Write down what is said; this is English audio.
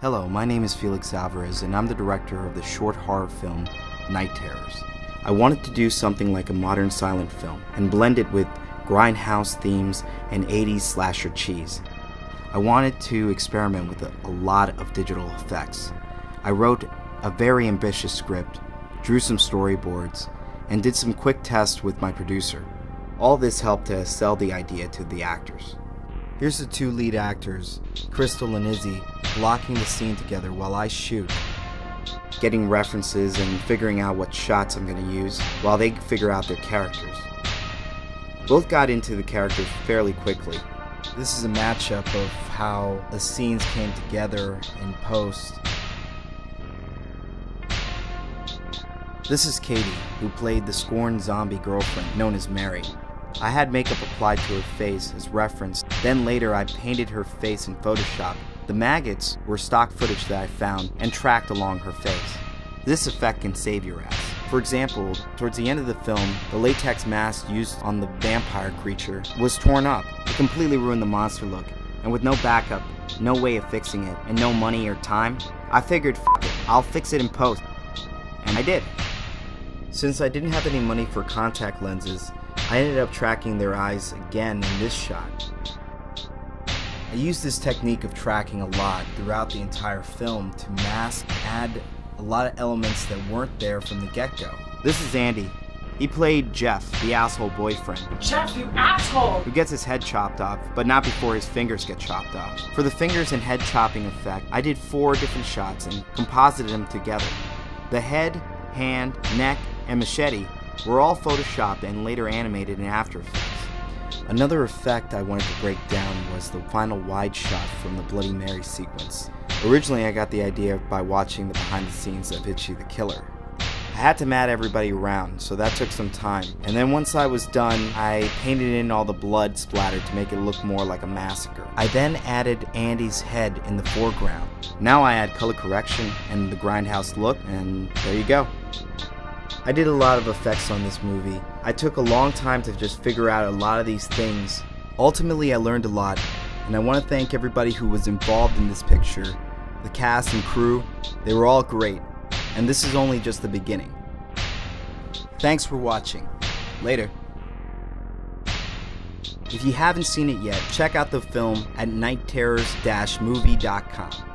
Hello, my name is Felix Alvarez and I'm the director of the short horror film Night Terrors. I wanted to do something like a modern silent film and blend it with grindhouse themes and 80s slasher cheese. I wanted to experiment with a lot of digital effects. I wrote a very ambitious script, drew some storyboards, and did some quick tests with my producer. All this helped to sell the idea to the actors. Here's the two lead actors, Crystal and Izzy, blocking the scene together while I shoot, getting references and figuring out what shots I'm going to use while they figure out their characters. Both got into the characters fairly quickly. This is a matchup of how the scenes came together in post. This is Katie, who played the scorned zombie girlfriend known as Mary. I had makeup applied to her face as reference, then later I painted her face in Photoshop. The maggots were stock footage that I found and tracked along her face. This effect can save your ass. For example, towards the end of the film, the latex mask used on the vampire creature was torn up. It completely ruined the monster look, and with no backup, no way of fixing it, and no money or time, I figured, f it, I'll fix it in post. And I did. Since I didn't have any money for contact lenses, I ended up tracking their eyes again in this shot. I used this technique of tracking a lot throughout the entire film to mask and add a lot of elements that weren't there from the get-go. This is Andy. He played Jeff, the asshole boyfriend. Jeff, you asshole! Who gets his head chopped off, but not before his fingers get chopped off. For the fingers and head chopping effect, I did 4 different shots and composited them together. The head, hand, neck, and machete were all photoshopped and later animated in After Effects. Another effect I wanted to break down was the final wide shot from the Bloody Mary sequence. Originally I got the idea by watching the behind the scenes of Itchy the Killer. I had to mat everybody around, so that took some time. And then once I was done, I painted in all the blood splattered to make it look more like a massacre. I then added Andy's head in the foreground. Now I add color correction and the grindhouse look, and there you go. I did a lot of effects on this movie. I took a long time to just figure out a lot of these things. Ultimately, I learned a lot, and I want to thank everybody who was involved in this picture. The cast and crew, they were all great, and this is only just the beginning. Thanks for watching. Later. If you haven't seen it yet, check out the film at nightterrors-movie.com.